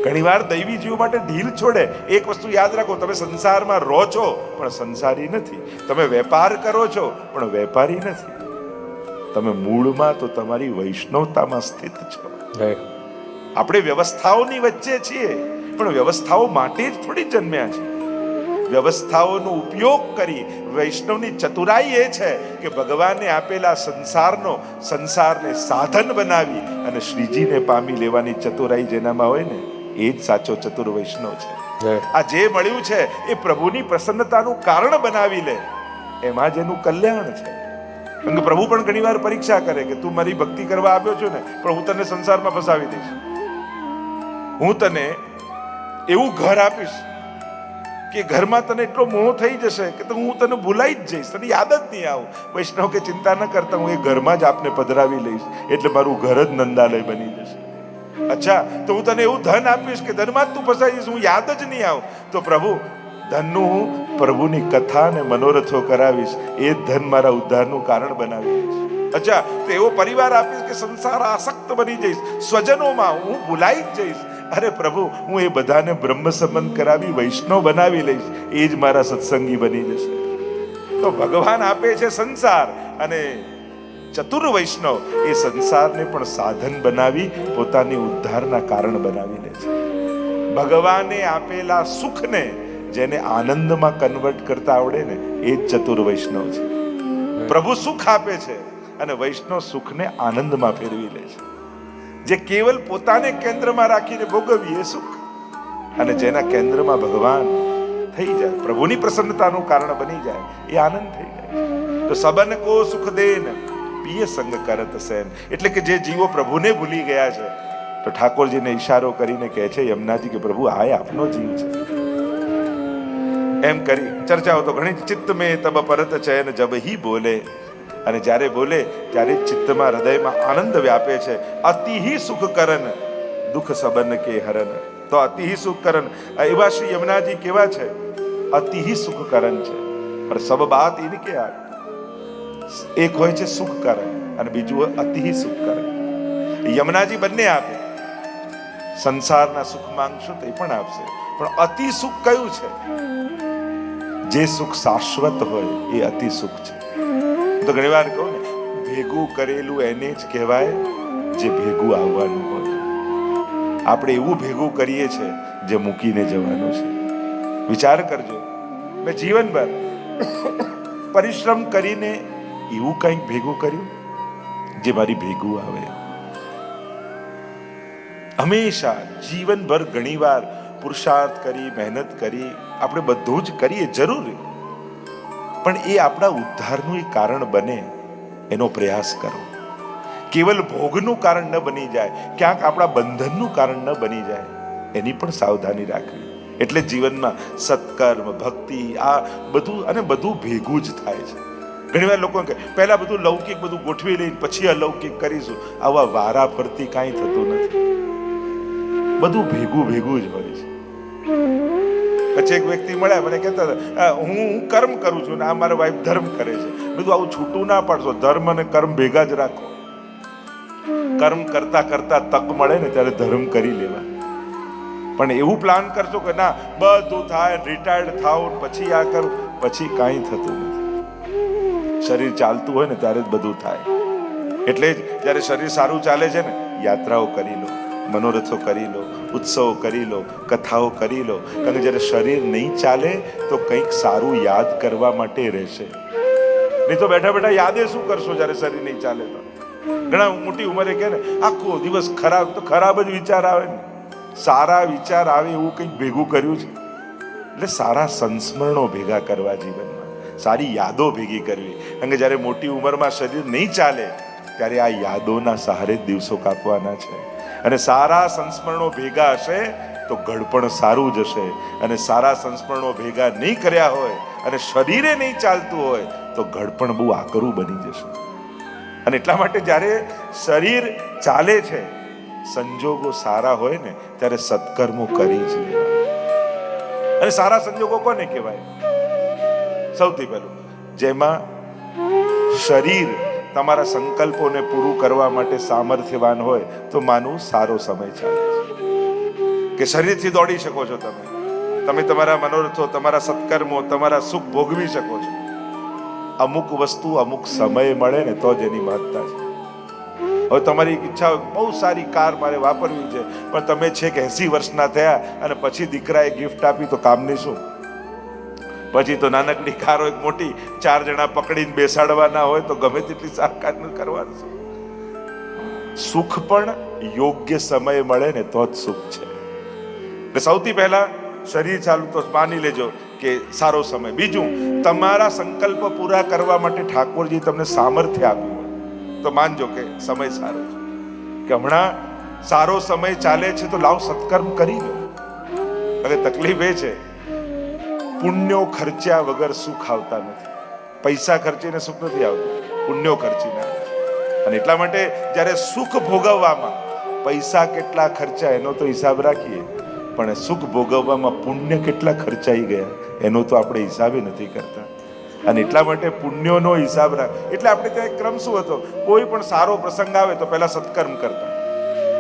ઘણીવાર દૈવી જીવો માટે ઢીલ છોડે. એક વસ્તુ યાદ રાખો, તમે સંસારમાં રહો છો પણ સંસારી નથી. તમે વેપાર કરો છો પણ વેપારી નથી. તમે મૂળમાં તો તમારી વૈષ્ણવતામાં સ્થિત છો. આપણે વ્યવસ્થાઓની વચ્ચે છીએ, પણ વ્યવસ્થાઓ માટે જ થોડી જન્મ્યા છે. વ્યવસ્થાઓનો ઉપયોગ કરી વૈષ્ણવની ચતુરાઈ એ છે કે ભગવાને આપેલા સંસારને સાધન બનાવી અને શ્રીજીને પામી લેવાની ચતુરાઈ જેનામાં હોય ને, એ જ સાચો ચતુર વૈષ્ણવ છે. આ જે મળ્યું છે એ પ્રભુની પ્રસન્નતાનું કારણ બનાવી લે, એમાં જ એનું કલ્યાણ છે. કારણ કે પ્રભુ પણ ઘણી વાર પરીક્ષા કરે કે તું મારી ભક્તિ કરવા આવ્યો છો ને, પણ હું તને સંસારમાં ફસાવી દઈશ. હું તને એવું ઘર આપીશ કે ઘરમાં તને એટલો મોહ થઈ જશે કે હું તને ભૂલાઈ જ જઈશ, તને યાદ જ નહીં આવું. વૈષ્ણવ કે ચિંતા ન કરતા, હું એ ઘરમાં જ આપને પધરાવી લઈશ, એટલે મારું ઘર જ નંદાલય બની જશે. અચ્છા, તો હું તને એવું ધન આપીશ કે ધનમાં જ તું ફસાઈ જઈશ, હું યાદ જ નહીં આવું. તો પ્રભુ ધનનું હું પ્રભુની કથા ને મનોરથો કરાવીશ, એ ધન મારા ઉદ્ધારનું કારણ બનાવી દઈશ. અચ્છા, તો એવો પરિવાર આપીશ કે સંસાર આસક્ત બની જઈશ, સ્વજનોમાં હું ભૂલાઈ જ જઈશ. અરે પ્રભુ, હું એ બધાને બ્રહ્મ સંબંધ કરાવી વૈષ્ણવ બનાવી લઈશ, એ જ મારા સત્સંગી બની જશે. તો ભગવાન આપે છે સંસાર, અને ચતુર વૈષ્ણવ એ સંસારને પણ સાધન બનાવી પોતાની ઉદ્ધારના કારણ બનાવી લે છે. ભગવાને આપેલા સુખને જેને આનંદમાં કન્વર્ટ કરતા આવડે ને, એ જ ચતુર વૈષ્ણવ છે. પ્રભુ સુખ આપે છે અને વૈષ્ણવ સુખને આનંદમાં ફેરવી લે છે. જે કેવલ પોતાને કેન્દ્રમાં રાખીને ભોગવીએ સુખ, અને જેના કેન્દ્રમાં ભગવાન થઈ જાય, પ્રભુની પ્રસન્નતાનું કારણ બની જાય, એ આનંદ થઈ જાય. તો સબન કો સુખ દેન પિય સંગ કરત સેન. એટલે કે જે જીવો પ્રભુને ભૂલી ગયા છે, તો ઠાકોરજીને ઈશારો કરીને કહે છે યમુનાજી કે પ્રભુ આ આપનો જીવ છે. એમ કરી ચર્ચાઓ તો ઘણી. ચિત્ત મેં તબ પરત ચયન જબ હી બોલે, અને જ્યારે બોલે ત્યારે ચિત્તમાં હૃદયમાં આનંદ વ્યાપે છે. અતિ હી સુખ કરન દુઃખ સબન કે હરન. તો અતિ હી સુખ કરન, એવા શ્રી યમુનાજી કેવા છે? અતિ હી સુખ કરન છે. પર સબ બાત ઇનકે આ, એક હોય છે સુખ કરન અને બીજું હોય અતિ હી સુખ કરન. યમુનાજી બંને આપે. સંસારના સુખ માંગશો તો એ પણ આપશે, પણ અતિ સુખ કયું છે? જે સુખ શાશ્વત હોય એ અતિ સુખ છે. તો ઘણી વાર કહું ને, ભેગું કરેલું એને જ કહેવાય જે ભેગું આવવાનું હોય. આપણે એવું ભેગું કરીએ છીએ જે મૂકીને જવાનું છે. વિચાર કરજો, મેં જીવનભર પરિશ્રમ કરીને એવું કંઈક ભેગું કર્યું જે મારી ભેગું આવે. હંમેશા જીવનભર ઘણી વાર પુરુષાર્થ કરી, મહેનત કરી, આપણે બધું જ કરીએ જરૂરી, પણ એ આપણા ઉદ્ધારનું કારણ બને એનો પ્રયાસ કરો. કેવલ ભોગનું કારણ ન બની જાય, ક્યાંક આપણા બંધનનું કારણ ન બની જાય, એની પણ સાવધાની રાખવી. એટલે જીવનમાં સત્કર્મ, ભક્તિ, આ બધું અને બધું ભેગું જ થાય છે. ઘણી વાર લોકો કહે પહેલા બધું લૌકિક બધું ગોઠવી લઈને પછી અલૌકિક કરીશું. આવા વારા ફરતી કાંઈ થતું નથી. બધું ભેગું ભેગું જ હોય છે. પછી એક વ્યક્તિ મળ્યા, મને કહેતા હતા હું કર્મ કરું છું ને આ મારા વાઈફ ધર્મ કરે છે. બધું આવું છૂટું ના પાડશો, ધર્મ અને કર્મ ભેગા જ રાખો. કર્મ કરતા કરતા તક મળે ને ત્યારે ધર્મ કરી લેવા. પણ એવું પ્લાન કરશો કે ના બધું થાય, રિટાયર્ડ થાવ પછી આ કરું, પછી કાંઈ થતું નથી. શરીર ચાલતું હોય ને ત્યારે જ બધું થાય. એટલે જ જ્યારે શરીર સારું ચાલે છે ને, યાત્રાઓ કરી લો, મનોરથો કરી લો, ઉત્સવો કરી લો, કથાઓ કરી લો. કારણ કે જ્યારે શરીર નહીં ચાલે તો કંઈક સારું યાદ કરવા માટે રહેશે. નહીં તો બેઠા બેઠા યાદે શું કરશો જ્યારે શરીર નહીં ચાલે તો? ઘણા મોટી ઉંમરે કહે ને આખો દિવસ ખરાબ, તો ખરાબ જ વિચાર આવે ને. સારા વિચાર આવે એવું કંઈક ભેગું કર્યું છે. એટલે સારા સંસ્મરણો ભેગા કરવા જીવનમાં, સારી યાદો ભેગી કરવી. કારણ કે જ્યારે મોટી ઉંમરમાં શરીર નહીં ચાલે ત્યારે આ યાદોના સહારે જ દિવસો કાપવાના છે. અને સારા સંસ્મરણો ભેગા હશે તો ઘડપણ સારું જશે. અને સારા સંસ્મરણો ભેગા નહીં કર્યા હોય અને શરીરે નહીં ચાલતું હોય તો ઘડપણ બહુ આકરું બની જશે. અને એટલા માટે જ્યારે શરીર ચાલે છે, સંજોગો સારા હોય ને ત્યારે સત્કર્મો કરી જ લેવા. અને સારા સંજોગો કોને કહેવાય? સૌથી પહેલું જેમાં શરીર તમારા સંકલ્પોને પૂરું કરવા માટે સામર્થ્યવાન હોય તો માનું સારો સમય ચાલે છે. કે શરીરથી દોડી શકો છો, તમે તમારા મનોરથો, તમારા સત્કર્મો, તમારા સુખ ભોગવી શકો છો. અમુક વસ્તુ અમુક સમય મળે ને તો જ એની મહત્તા છે. હવે તમારી ઈચ્છા હોય બહુ સારી કાર મારે વાપરવી છે, પણ તમે છે કે 80 વર્ષના થયા અને પછી દીકરાએ ગિફ્ટ આપી તો કામની શું? પછી તો નાનકડી કાર હોય મોટી, 4 જણા પકડીને બેસાડવાના હોય તો ગમે તેટલી સાકાર કરવાનું છે. સુખ પણ યોગ્ય સમય મળે ને તો જ સુખ છે. સૌથી પહેલા શરીર ચાલુ તો માની લેજો કે સારો સમય. બીજું, તમારા સંકલ્પ પૂરા કરવા માટે ઠાકોરજી તમને સામર્થ્ય આપ્યું હોય તો માનજો કે સમય સારો છે, કે હમણાં સારો સમય ચાલે છે તો લાવ સત્કર્મ કરી લો. હવે તકલીફ એ છે, પુણ્યો ખર્ચ્યા વગર સુખ આવતા નથી. પૈસા ખર્ચીને સુખ નથી આવતું, પુણ્યો ખર્ચીને આવે. અને એટલા માટે જ્યારે સુખ ભોગવવામાં પૈસા કેટલા ખર્ચા એનો તો હિસાબ રાખીએ, પણ સુખ ભોગવવામાં પુણ્ય કેટલા ખર્ચાઈ ગયા એનો તો આપણે હિસાબે નથી કરતા. અને એટલા માટે પુણ્યોનો હિસાબ રાખ. એટલે આપણે ત્યાં એક ક્રમ શું હતો, કોઈ પણ સારો પ્રસંગ આવે તો પહેલા સત્કર્મ કરતા,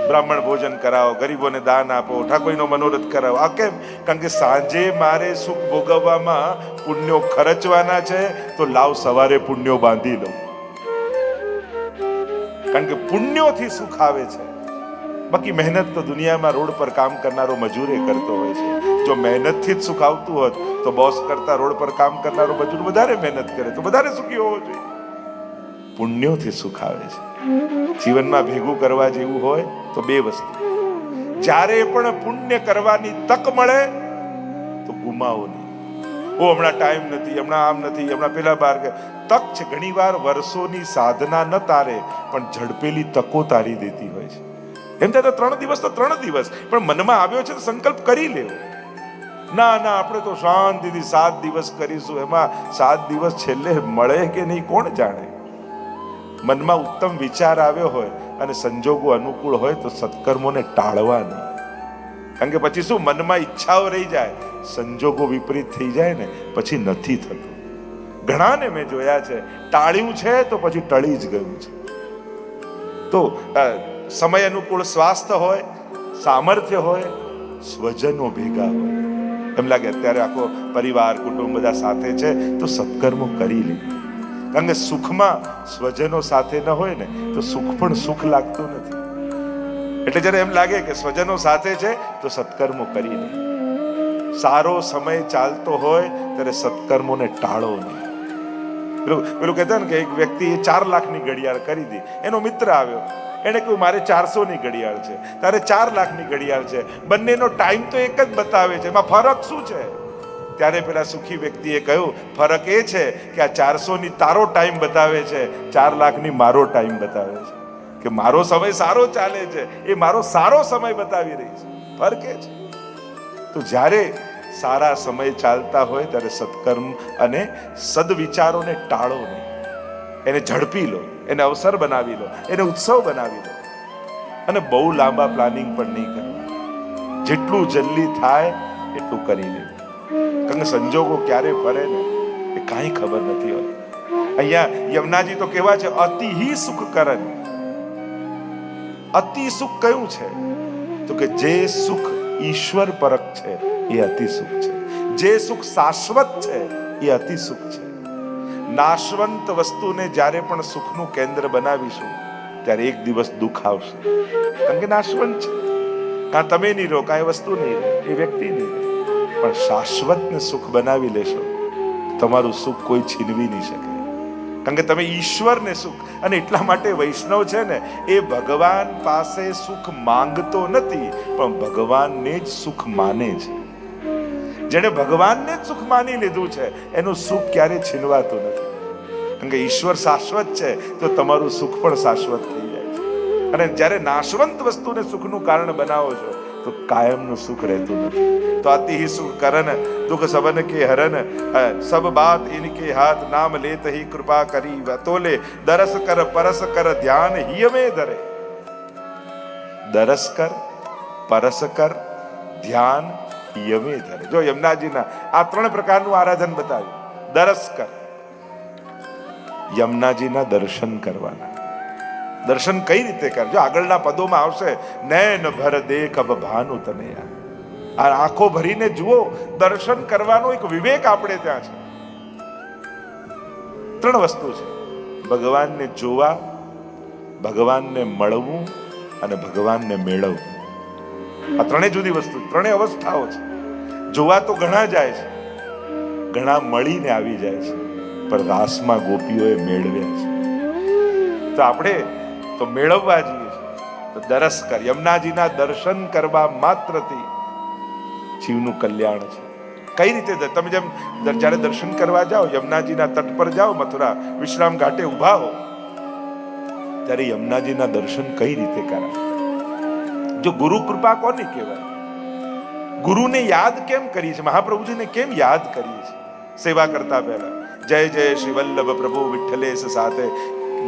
બ્રાહ્મણ ભોજન કરાવો, ગરીબોને દાન આપો, ઠાકોરનો મનોરથ કરાવો. આ કેમ? કારણ કે સાંજે મારે સુખ ભોગવવામાં પુણ્યો ખર્ચવાના છે તો લાવ સવારે પુણ્યો બાંધી લો. કારણ કે પુણ્યોથી સુખ આવે છે. બાકી મહેનત તો દુનિયામાં રોડ પર કામ કરનારો મજૂરે કરતો હોય છે. જો મહેનતથી જ સુખ આવતું હોત તો બોસ કરતા રોડ પર કામ કરનારો મજૂર વધારે મહેનત કરે તો વધારે સુખી હોવો જોઈએ. પુણ્યોથી સુખ આવે છે. જીવનમાં ભેગું કરવા જેવું હોય તો 2 વસ્તુ, જ્યારે પણ પુણ્ય કરવાની તક મળે તો ગુમાવો નહીં. હમણાં ટાઈમ નથી, હમણાં આમ નથી, હમણાં પેલા બાર. તક છે. ઘણીવાર વર્ષોની સાધના ન તારે પણ ઝડપેલી તકો તારી દેતી હોય છે. એમ થાય તો 3 દિવસ તો 3 દિવસ, પણ મનમાં આવ્યો છે તો સંકલ્પ કરી લેવો. ના આપણે તો શાંતિથી 7 દિવસ કરીશું. એમાં 7 દિવસ છેલ્લે મળે કે નહીં કોણ જાણે. મનમાં ઉત્તમ વિચાર આવ્યો હોય અને સંજોગો અનુકૂળ હોય તો સત્કર્મોને ટાળવા નહીં. કારણ કે પછી શું, મનમાં ઈચ્છાઓ રહી જાય, સંજોગો વિપરીત થઈ જાય ને પછી નથી થતું. ઘણાને મેં જોયા છે, ટાળ્યું છે તો પછી ટળી જ ગયું છે. તો સમય અનુકૂળ સ્વાસ્થ્ય હોય, સામર્થ્ય હોય, સ્વજનો ભેગા હોય, એમ લાગે અત્યારે આખો પરિવાર કુટુંબ બધા સાથે છે તો સત્કર્મો કરી લે. કારણ કે સુખમાં સ્વજનો સાથે ન હોય ને તો સુખ પણ સુખ લાગતું નથી. એટલે જ્યારે એમ લાગે કે સ્વજનો સાથે છે તો સત્કર્મો કરી લે. સારો સમય ચાલતો હોય ત્યારે સત્કર્મોને ટાળો નહીં. પેલું કહેતા ને કે એક વ્યક્તિ 4 લાખની ઘડિયાળ ખરીદી, એનો મિત્ર આવ્યો, એને કહ્યું મારે 400ની ઘડિયાળ છે, તારે 4 લાખની ઘડિયાળ છે, બંનેનો ટાઈમ તો એક જ બતાવે છે, એમાં ફરક શું છે? ત્યારે પેલા સુખી વ્યક્તિએ કહ્યું, ફરક એ છે કે આ 400ની તારો ટાઈમ બતાવે છે, 4 લાખની મારો ટાઈમ બતાવે છે. કે મારો સમય સારો ચાલે છે, એ મારો સારો સમય બતાવી રહી છે. ફરક એ છે. તો જ્યારે સારા સમય ચાલતા હોય ત્યારે સત્કર્મ અને સદવિચારોને ટાળો નહીં. એને ઝડપી લો, એને અવસર બનાવી લો, એને ઉત્સવ બનાવી લો. અને બહુ લાંબા પ્લાનિંગ પણ નહીં કરવા. જેટલું જલ્દી થાય એટલું કરી લેવું. કારણ કે સંજોગો ક્યારે ફરે ને એ કાંઈ ખબર નથી હોતી. અહીંયા યમુનાજી તો કેવા છે, અતિ હી સુખ કરન. અતિ સુખ કયું છે? તો કે જે સુખ ઈશ્વર પરક છે એ અતિ સુખ છે. જે સુખ શાશ્વત છે એ અતિ સુખ છે. નાશવંત વસ્તુને જ્યારે પણ સુખનું કેન્દ્ર બનાવીશું ત્યારે એક દિવસ દુઃખ આવશે. કારણ કે નાશવંત છે. કાં તમે નહીં રહો, કાંઈ વસ્તુ નહીં રહે, એ વ્યક્તિ નહીં રહે. પણ શાશ્વતને સુખ બનાવી લેશો તમારું સુખ કોઈ છીનવી નહીં શકે. કારણ કે તમે ઈશ્વરને સુખ. અને એટલા માટે વૈષ્ણવ છે ને એ ભગવાન પાસે સુખ માંગતો નથી પણ ભગવાનને જ સુખ માને છે. જેને ભગવાનને જ સુખ માની લીધું છે એનું સુખ ક્યારે છીનવાતું નથી. કારણ કે ઈશ્વર શાશ્વત છે તો તમારું સુખ પણ શાશ્વત થઈ જાય છે. અને જ્યારે નાશવંત વસ્તુને સુખનું કારણ બનાવો છો તો કાયમનું સુખ રહેતું નથી. તો અતિ ही सुख करन दुख सबन के हरन सब बात इनके हाथ नाम लेत ही कृपा करी तोले दरस कर परस कर ध्यान ही में धरे. દરસ કર, પરસ કર, ધ્યાન યમે ધરે. જો યમુનાજીના આ 3 પ્રકારનું આરાધન બતાવ્યું. દરસ કર, યમુનાજીના દર્શન કરવાના. દર્શન કઈ રીતે કર? જો આગળના પદોમાં આવશે, નૈન ભર દેખ અબ ભાનુ તનયા. આ આંખો ભરીને જુઓ, દર્શન કરવાનો એક વિવેક આપણે ત્યાં છે. 3 વસ્તુ છે: ભગવાનને જોવા, ભગવાનને મળવું અને ભગવાનને મેળવવું. આ 3 જુદી વસ્તુ, 3 અવસ્થાઓ છે. જોવા તો ઘણા જાય છે, ઘણા મળીને આવી જાય છે, પણ રાસમાં ગોપીઓએ મેળવ્યા છે. તો આપણે તો મેળવવા જઈએ છીએ. તો દરસ કર, યમુનાજીના દર્શન કરવા માત્રથી જીવનું કલ્યાણ છે. કઈ રીતે? તમે જેમ જ્યારે દર્શન કરવા જાઓ, યમુનાજીના તટ પર જાઓ, મથુરા વિશ્રામ ઘાટે ઉભા હો, ત્યારે યમુનાજીના દર્શન કઈ રીતે કરાય? જો ગુરુ કૃપા કોની કહેવાય? ગુરુને યાદ કેમ કરીએ છીએ? મહાપ્રભુજીને કેમ યાદ કરીએ છીએ સેવા કરતા પહેલા? જય જય શ્રી વલ્લભ પ્રભુ વિઠ્ઠલેશ સાથે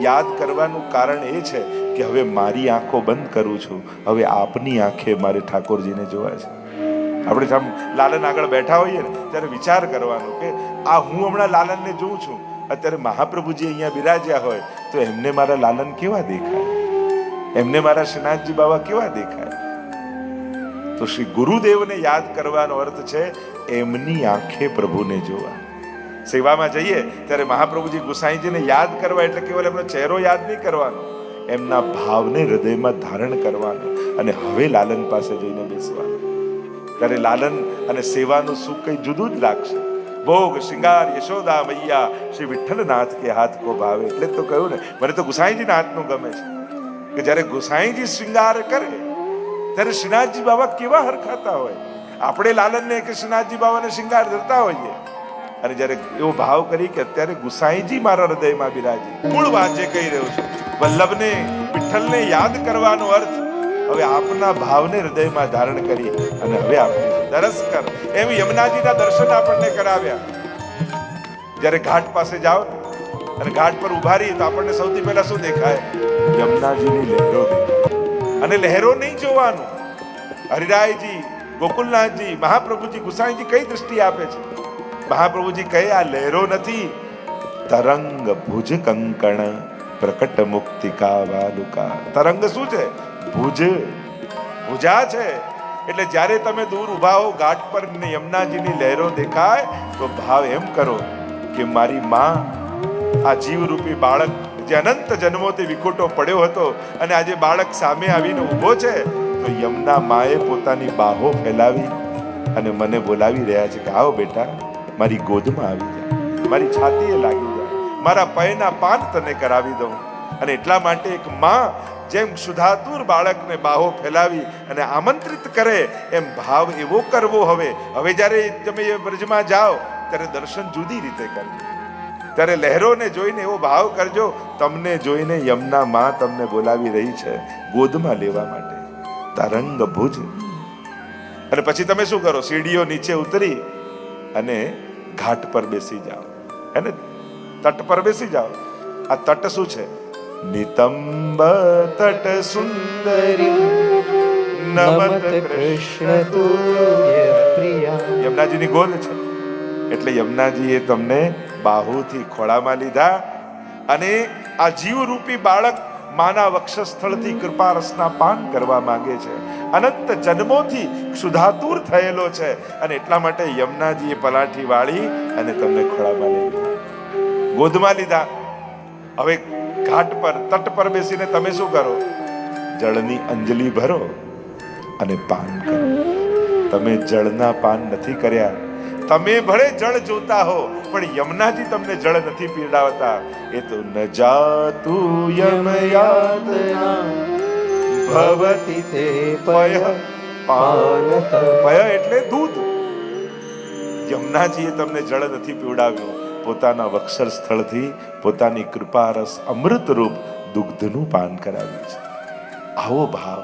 યાદ કરવાનું કારણ એ છે કે હવે મારી આંખો બંધ કરું છું, હવે આપની આંખે મારે ઠાકોરજીને જોવા છે. આપણે જેમ લાલન આગળ બેઠા હોઈએ ને ત્યારે વિચાર કરવાનો કે આ હું હમણાં લાલનને જોઉં છું, અત્યારે મહાપ્રભુજી અહીંયા બિરાજ્યા હોય તો એમને મારા લાલન કેવા દેખાય, એમને મારા શ્રીનાથજી બાબા કેવા દેખાય? તો શ્રી ગુરુદેવને યાદ કરવાનો અર્થ છે એમની આંખે પ્રભુને જોવા. સેવામાં જઈએ ત્યારે મહાપ્રભુજી ગુસાઈજીને યાદ કરવા એટલે કેવલ એમનો ચહેરો યાદ નહીં કરવાનો, એમના ભાવને હૃદયમાં ધારણ કરવાનો અને હવે લાલન પાસે જઈને બેસવાનું. ત્યારે લાલન અને સેવાનું સુખ કઈ જુદું જ લાગશે. ભોગ શ્રૃંગાર યશોદા મૈયા શ્રી વિઠ્ઠલનાથ કે હાથ કો ભાવે. એટલે જ તો કહ્યું ને, મને તો ગુસાઈજીના હાથનું ગમે છે કે જ્યારે ગુસાઈજી શ્રૃંગાર કરે ત્યારે શ્રીનાથજી બાબા કેવા હરખાતા હોય. આપણે લાલનને કે શ્રીનાથજી બાબાને શ્રૃંગાર ધરતા હોઈએ અને જ્યારે એવો ભાવ કરી કે અત્યારે ગુસાઈજી મારા હૃદયમાં બિરાજી. મૂળ વાત જે કહી રહ્યો છું, વલ્લભને વિઠ્ઠલને યાદ કરવાનો અર્થ હવે આપના ભાવને હૃદયમાં ધારણ કરી અને હવે આપણે દરસ કર. એમ યમુનાજીના દર્શન આપણને કરાવ્યા. જ્યારે ઘાટ પાસે જાઓ અને ઘાટ પર ઉભા રહીએ તો આપણને સૌથી પહેલા શું દેખાય? યમુનાજીની લહેરો દેખાય. અને લહેરો નહીં જોવાનું. હરિરાયજી, ગોકુલનાથજી, મહાપ્રભુજી, ગુસાઈજી કઈ દ્રષ્ટિ આપે છે? મહાપ્રભુજી કહે આ લહેરો નથી, તરંગ ભુજ કંકણ પ્રકટ મુક્તિકા વાલુકા. તરંગ શું છે? ભુજ, ભુજા છે. એટલે જ્યારે તમે દૂર ઉભા હો ઘાટ પર ને યમુનાજીની લહેરો દેખાય તો ભાવ એમ કરો કે મારી માં, આ જીવરૂપી બાળક જે અનંત જન્મોથી વિખોટો પડ્યો હતો અને આજે બાળક સામે આવીને ઊભો છે, તો યમુના માએ પોતાની બાહો ફેલાવી અને મને બોલાવી રહ્યા છે કે આવો બેટા, મારી ગોદમાં આવી જાય, મારી છાતીએ લાગી જાય, મારા પયના પાન તને કરાવી દઉં. અને એટલા માટે એક માં જેમ સુધાતુર બાળકને બાહો ફેલાવી અને આમંત્રિત કરે એમ ભાવ એવો કરવો. હવે જ્યારે તમે બ્રજમાં જાઓ ત્યારે દર્શન જુદી રીતે કરજો. ત્યારે લહેરોને જોઈને એવો ભાવ કરજો, તમને જોઈને યમુના માં તમને બોલાવી રહી છે ગોદમાં લેવા માટે. તરંગ ભુજ. અને પછી તમે શું કરો? સીડીઓ નીચે ઉતરી અને ઘાટ પર બેસી જાઓ, હે ને? તટ પર બેસી જાઓ. આ તટ શું છે? નિતંબ તટ સુંદરી નમત કૃષ્ણ તુલ્ય પ્રિયા. યમુનાજીની ગોદ છે એટલે યમુનાજીએ તમને બાહુથી ખોળામાં લીધા અને આ જીવરૂપી બાળક માના વક્ષસ્થળથી કૃપા રસના પાન કરવા માંગે છે. અનંત જન્મોથી ક્ષુધાતુર થયેલો છે અને એટલા માટે યમુનાજીએ પલાઠી વાળી અને તમને ખોળામાં લીધા, ગોદમાં લીધા. હવે ઘાટ પર તટ પર બેસીને તમે શું કરો? જળની અંજલિ ભરો અને પાન કરો. તમે જળના પાન નથી કર્યા. તમે ભલે જળ જોતા હો પણ યમુનાજી તમને જળ નથી પીવડાવતા. એ તો ન જાતું યમ યાતના ભવતિ તે પય પાન. પય એટલે દૂધ. યમુનાજીએ તમને જળ નથી પીવડાવ્યું, પોતાના વક્ષર સ્થળથી પોતાની કૃપા રસ અમૃત રૂપ દુગ્ધનું પાન કરાવ્યું છે. આવો ભાવ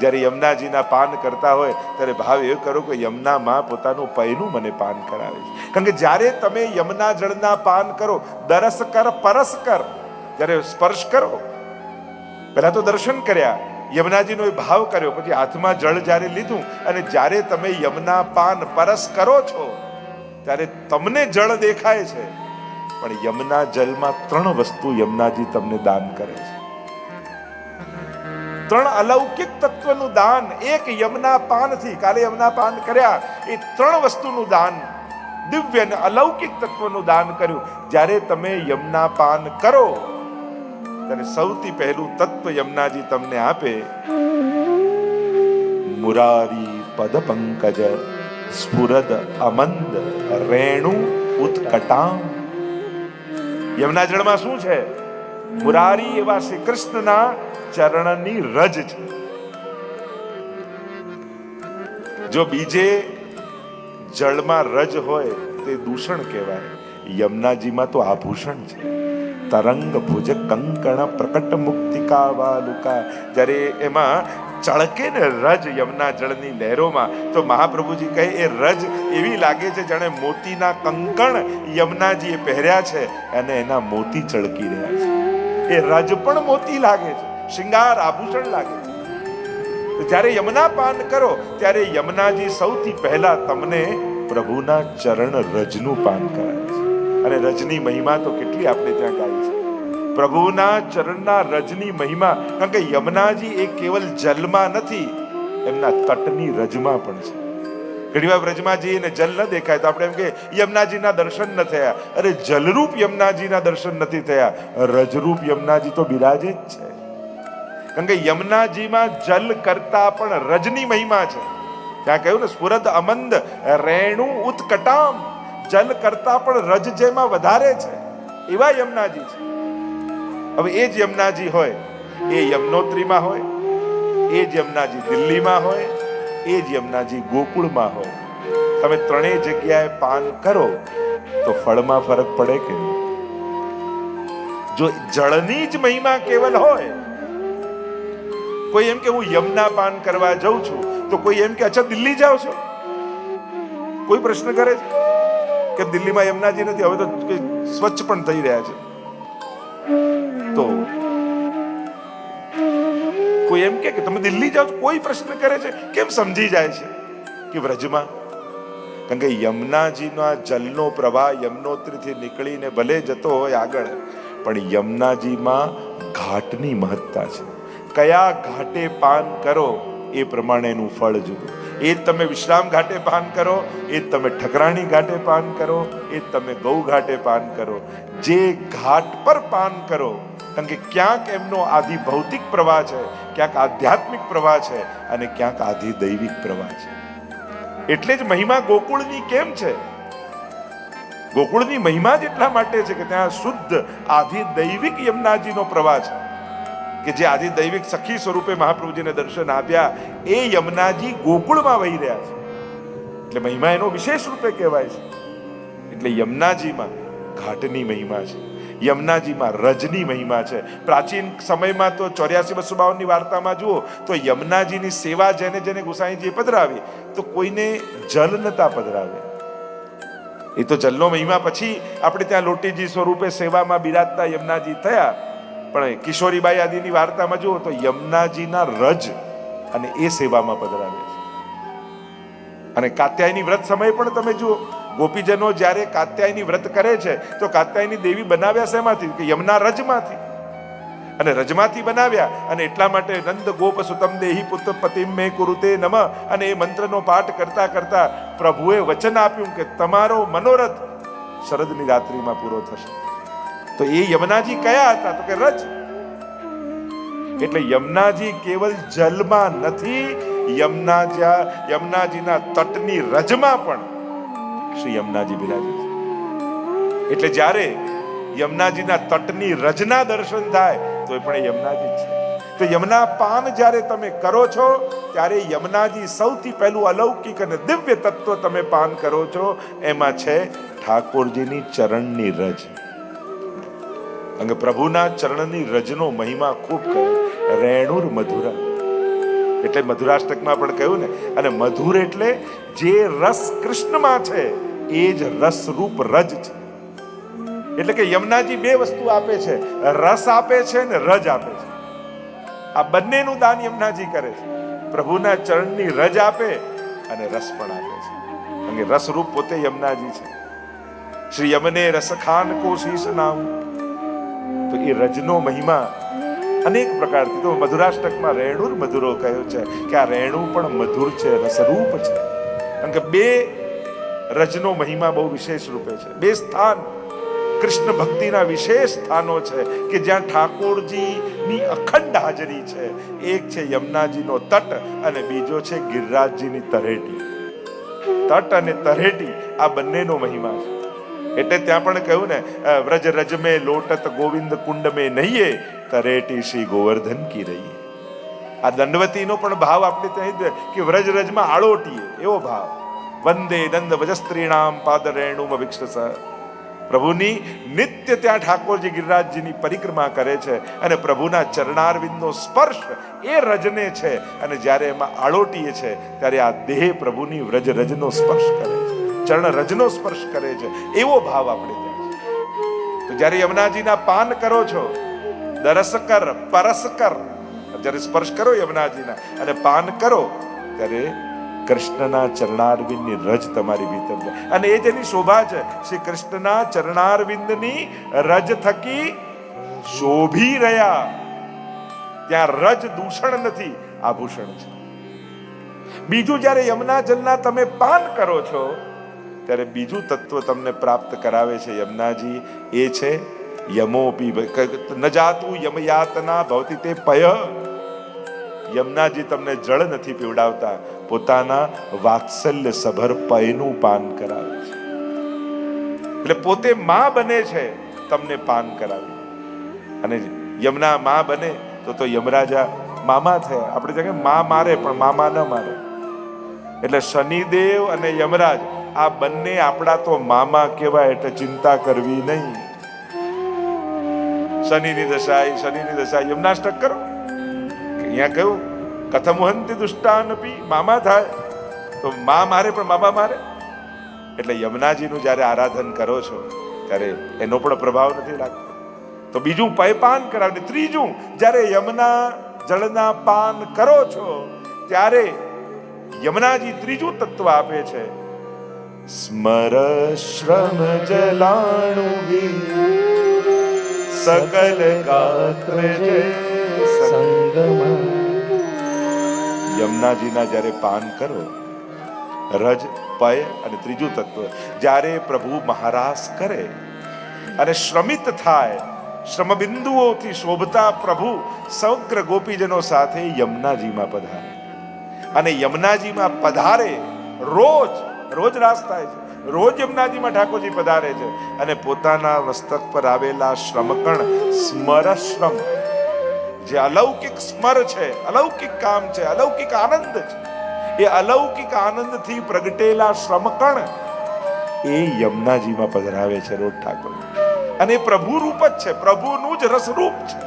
જ્યારે યમુનાજીના પાન કરતા હોય ત્યારે ભાવ એ કરો કે યમુના માં પોતાનું પયનું મને પાન કરાવે છે. કારણ કે જ્યારે તમે યમુના જળના પાન કરો, દરસ કર પરસ કર, જ્યારે સ્પર્શ કરો, પહેલા તો દર્શન કર્યા, યમુનાજીનો એ ભાવ કર્યો, પછી હાથમાં જળ જ્યારે લીધું અને જ્યારે તમે યમુના પાન પરસ કરો છો ત્યારે તમને જળ દેખાય છે, પણ યમુના જલમાં 3 વસ્તુ યમુનાજી તમને દાન કરે છે. ત્રણ અલૌકિક તત્વનું દાન એક યમના પાનથી, કાલે યમના પાન કર્યા, એ ત્રણ વસ્તુનું દાન, દિવ્ય અને અલૌકિક તત્વનું દાન કર્યું. જ્યારે તમે યમના પાન કરો ત્યારે સૌથી પહેલું તત્વ યમુનાજી તમને આપે, મુરારી પદ પંકજ સ્ફુરદ અમંદ રેણુ ઉત્કટામ. યમુના જળમાં શું છે? મુરારી એવા શ્રી કૃષ્ણના ચરણની રજ છે. જો બીજે જળમાં રજ હોય તે દૂષણ કહેવાય, યમુનાજીમાં તો આભૂષણ છે. તરંગ ભુજ કંકણ પ્રકટ મુક્તિકા વાલુકા. જ્યારે એમાં ચળકે ને રજ યમુના જળની લહેરોમાં, તો મહાપ્રભુજી કહે એ રજ એવી લાગે છે જાણે મોતીના કંકણ યમુનાજીએ પહેર્યા છે અને એના મોતી ચળકી રહ્યા છે. એ રજ પણ મોતી લાગે છે, શૃંગાર આભૂષણ લાગે છે. જ્યારે યમુના પાન કરો ત્યારે યમુનાજી સૌથી પહેલા તમને પ્રભુના ચરણ રજનું પાન કરાવે છે. અને રજની મહિમા તો કેટલી આપણે ત્યાં ગાઈ છે, પ્રભુના ચરણના રજની મહિમા. કારણ કે યમુનાજી એ કેવલ જલમાં નથી, એમના તટની રજમાં પણ છે. ઘણી વાર વ્રજમાં જઈએ ને જલ ન દેખાય તો આપણે એમ કે યમુનાજીના દર્શન ન થયા. અરે જલરૂપ યમુનાજીના દર્શન નથી થયા, રજરૂપ યમુનાજી તો બિરાજે જ છે. કારણ કે યમુનાજીમાં જલ કરતા પણ રજની મહિમા છે. ત્યાં કહ્યું ને સ્ફુરદ અમંદ રેણુ ઉત્કટામ. જલ કરતા પણ રજ જેમાં વધારે છે એવા યમુનાજી છે. હવે એ જ યમુનાજી હોય, એ યમનોત્રીમાં હોય, એ જ યમુનાજી દિલ્હીમાં હોય, એ જ યમુનાજી ગોકુળમાં હોય. તમે ત્રણેય જગ્યાએ પાન કરો તો ફળમાં ફરક પડે કે નહીં? જો જળની જ મહિમા કેવલ હોય, કોઈ એમ કે હું યમુના પાન કરવા જાઉં છું, તો કોઈ એમ કે અચ્છા દિલ્હી જાઓ છો? કોઈ પ્રશ્ન કરે છે કે દિલ્હીમાં યમુનાજી નથી? હવે તો સ્વચ્છ પણ થઈ રહ્યા છે. તો કોઈ એમ કે તમે દિલ્હી જાઓ છો? કોઈ પ્રશ્ન કરે છે? કેમ સમજી જાય છે કે વ્રજમાં? કારણ કે યમુનાજીનો જલનો પ્રવાહ યમનોત્રીથી નીકળીને ભલે જતો હોય આગળ, પણ યમુનાજીમાં ઘાટની મહત્તા છે. કયા ઘાટે પાન કરો એ પ્રમાણેનું ફળ જુદું. એ જ તમે વિશ્રામ ઘાટે પાન કરો, એ જ તમે ઠકરાણી ઘાટે પાન કરો, એ જ તમે ગૌ ઘાટે પાન કરો. જે ઘાટ પર પાન કરો, કારણ કે ક્યાંક એમનો આધિ ભૌતિક પ્રવાહ છે, ક્યાંક આધ્યાત્મિક પ્રવાહ છે, અને ક્યાંક આધિ દૈવિક પ્રવાહ છે. એટલે જ મહિમા ગોકુળની કેમ છે? ગોકુળની મહિમા જ એટલા માટે છે કે ત્યાં શુદ્ધ આધિ દૈવિક યમુનાજીનો પ્રવાહ છે, કે જે આદિ દૈવિક સખી સ્વરૂપે મહાપ્રભુજીને દર્શન આપ્યા એ યમુનાજી ગોકુળમાં વહી રહ્યા છે. એટલે મહિમા એનો વિશેષ રૂપે કહેવાય છે. એટલે યમુનાજીમાં ઘાટની મહિમા છે, યમુનાજીમાં રજની મહિમા છે. પ્રાચીન સમયમાં તો 84-252 વાર્તામાં જુઓ તો યમુનાજીની સેવા જેને જેને ગુસાઈજીએ પધરાવી, તો કોઈને જલ નતા પધરાવ્યા. એ તો જલનો મહિમા પછી આપણે ત્યાં લોટીજી સ્વરૂપે સેવામાં બિરાજતા યમુનાજી થયા. પણ કિશોરીબાઈ આદિની વાર્તામાં જુઓ તો યમુનાજીના રજ અને એ સેવામાં પધરાવે છે. અને કાત્યાયની વ્રત સમય પણ તમે જુઓ, ગોપીજનો જ્યારે કાત્યાયની વ્રત કરે છે તો કાત્યાયની દેવી બનાવ્યા શેમાંથી? કે યમુના રજમાંથી. અને રજમાંથી બનાવ્યા, અને એટલા માટે નંદ ગોપ સુતમ દેહી પુત્ર પતિમ મે કુરુતે નમ, અને એ મંત્રનો પાઠ કરતા કરતા પ્રભુએ વચન આપ્યું કે તમારો મનોરથ શરદની રાત્રિમાં પૂરો થશે. તો એ યમુનાજી કયા હતા? તો કે રજ. એટલે યમુનાજી કેવલ જલમાં નથી, યમુનાજીના તટની રજમાં પણ શ્રી યમુનાજી બિરાજે છે. એટલે જ્યારે યમુનાજીના તટની રજના દર્શન થાય તો એ પણ યમુનાજી છે. તો યમુના પાન જ્યારે તમે કરો છો ત્યારે યમુનાજી સૌથી પહેલું અલૌકિક અને દિવ્ય તત્વ તમે પાન કરો છો, એમાં છે ઠાકોરજીની ચરણની રજ. અને પ્રભુના ચરણની રજનો મહિમા ખૂબ કહ્યો. રેણુર મધુરા એટલે મધુરાષ્ટકમાં પણ કહ્યું ને. અને મધુર એટલે જે રસ કૃષ્ણમાં છે એ જ રસરૂપ રજ છે. એટલે કે યમુનાજી બે વસ્તુ આપે છે, રસ આપે છે ને રજ આપે છે. આ બંનેનું દાન યમુનાજી કરે છે. પ્રભુના ચરણની રજ આપે અને રસ પણ આપે છે. અને રસરૂપ પોતે યમુનાજી છે. શ્રી યમને રસખાન કો શીશ નામ. તો એ રજનો મહિમા અનેક પ્રકારથી. તો મધુરાષ્ટકમાં રેણુર મધુરો કહ્યું છે કે આ રેણુ પણ મધુર છે, રસરૂપ છે. કારણ કે બે રજનો મહિમા બહુ વિશેષ રૂપે છે. બે સ્થાન કૃષ્ણ ભક્તિના વિશેષ સ્થાનો છે કે જ્યાં ઠાકોરજીની અખંડ હાજરી છે. એક છે યમુનાજીનો તટ અને બીજો છે ગિરિરાજજીની તરેટી. તટ અને તરેટી આ બંનેનો મહિમા છે. એટલે ત્યાં પણ કહ્યું ને, વ્રજ રજ મેં લોટત ગોવિંદ કુંડ મેં નહીએ, તરેટી શ્રી ગોવર્ધન કી રહીએ. આ દંડવતીનો પણ ભાવ આપણે ત્યાં કે વ્રજ રજમાં આળોટીએ એવો ભાવ. વંદે દંડ વજસ્ત્રીણામ પાદ રેણુમ વિક્ષસ. પ્રભુની નિત્ય ત્યાં ઠાકોરજી ગિરિરાજજીની પરિક્રમા કરે છે અને પ્રભુના ચરણારવિંદનો સ્પર્શ એ રજને છે. અને જ્યારે એમાં આળોટીએ છે ત્યારે આ દેહ પ્રભુની વ્રજ રજનો સ્પર્શ કરે છે, ચરણ રજનો સ્પર્શ કરે છે, એવો ભાવ આપણે ત્યાં છે. તો જ્યારે યમુનાજીના પાન કરો છો, દરસ કર પરસ કર, જ્યારે સ્પર્શ કરો યમુનાજીના અને પાન કરો ત્યારે કૃષ્ણના ચરણારવિંદની રજ તમારી ભીતર છે. અને એ જેની શોભા છે, શ્રી કૃષ્ણના ચરણારવિંદની રજ થકી શોભી રહ્યા. ત્યાં રજ દૂષણ નથી, આભૂષણ છે. બીજું, જ્યારે યમુના જલના તમે પાન કરો છો ત્યારે બીજું તત્વ તમને પ્રાપ્ત કરાવે છે યમુનાજી. એ છે યમોપી ન જાતું યમયાતના ભવતી તે પય. યમુનાજી તમને જળ નથી પીવડાવતા, પોતાના વાત્સલ્ય સભર પયનું પાન કરાવે છે. એટલે પોતે માં બને છે તમને પાન કરાવી. અને યમુના માં બને તો યમરાજા મામા થયા. આપણે જાણે માં મારે પણ મામા ન મારે. એટલે શનિદેવ અને યમરાજ આ બંને આપણા તો મામા કહેવાય, એટલે ચિંતા કરવી નહીં. શનિની દશા યમનાષ્ટક કરો. અહીંયા કહ્યું કથમહંતિ દુષ્ટાનપી, મામા થાય તો માં મારે પણ મામા મારે. એટલે યમુનાજીનું જ્યારે આરાધન કરો છો ત્યારે એનો પણ પ્રભાવ નથી લાગતો. તો બીજું પયપાન કરાવે. ત્રીજું, જ્યારે યમુના જળના પાન કરો છો ત્યારે યમુનાજી ત્રીજું તત્વ આપે છે, સ્મર શ્રમ જલાણુ સકલ ગાત્ર જય સંગમ. યમુનાજીના જ્યારે પાન કરો, રજ પય અને ત્રીજું તત્વ જ્યારે પ્રભુ મહારાસ કરે અને શ્રમિત થાય, શ્રમબિંદુઓથી શોભતા પ્રભુ સમગ્ર ગોપીજનો સાથે યમુનાજીમાં પધારે. અને યમુનાજીમાં પધારે રોજ રાસ થાય છે. રોજ યમુનાજીમાં ઠાકોરજી પધારે છે અને પોતાના મસ્તક પર આવેલા શ્રમકણ સ્મરશ્રમ, જે અલૌકિક સ્મર છે, અલૌકિક કામ છે, અલૌકિક આનંદ છે, એ અલૌકિક આનંદથી પ્રગટેલા શ્રમકણ એ યમુનાજીમાં પધરાવે છે રોજ ઠાકોર. અને પ્રભુ રૂપ જ છે, પ્રભુનું જ રસરૂપ છે.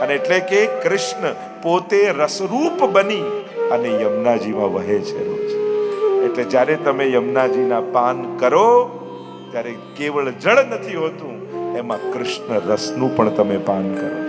અને એટલે કે કૃષ્ણ પોતે રસરૂપ બની અને યમુનાજીમાં વહે છે રોજ. એટલે જ્યારે તમે યમુનાજીના પાન કરો ત્યારે કેવળ જળ નથી હોતું, એમાં કૃષ્ણ રસનું પણ તમે પાન કરો.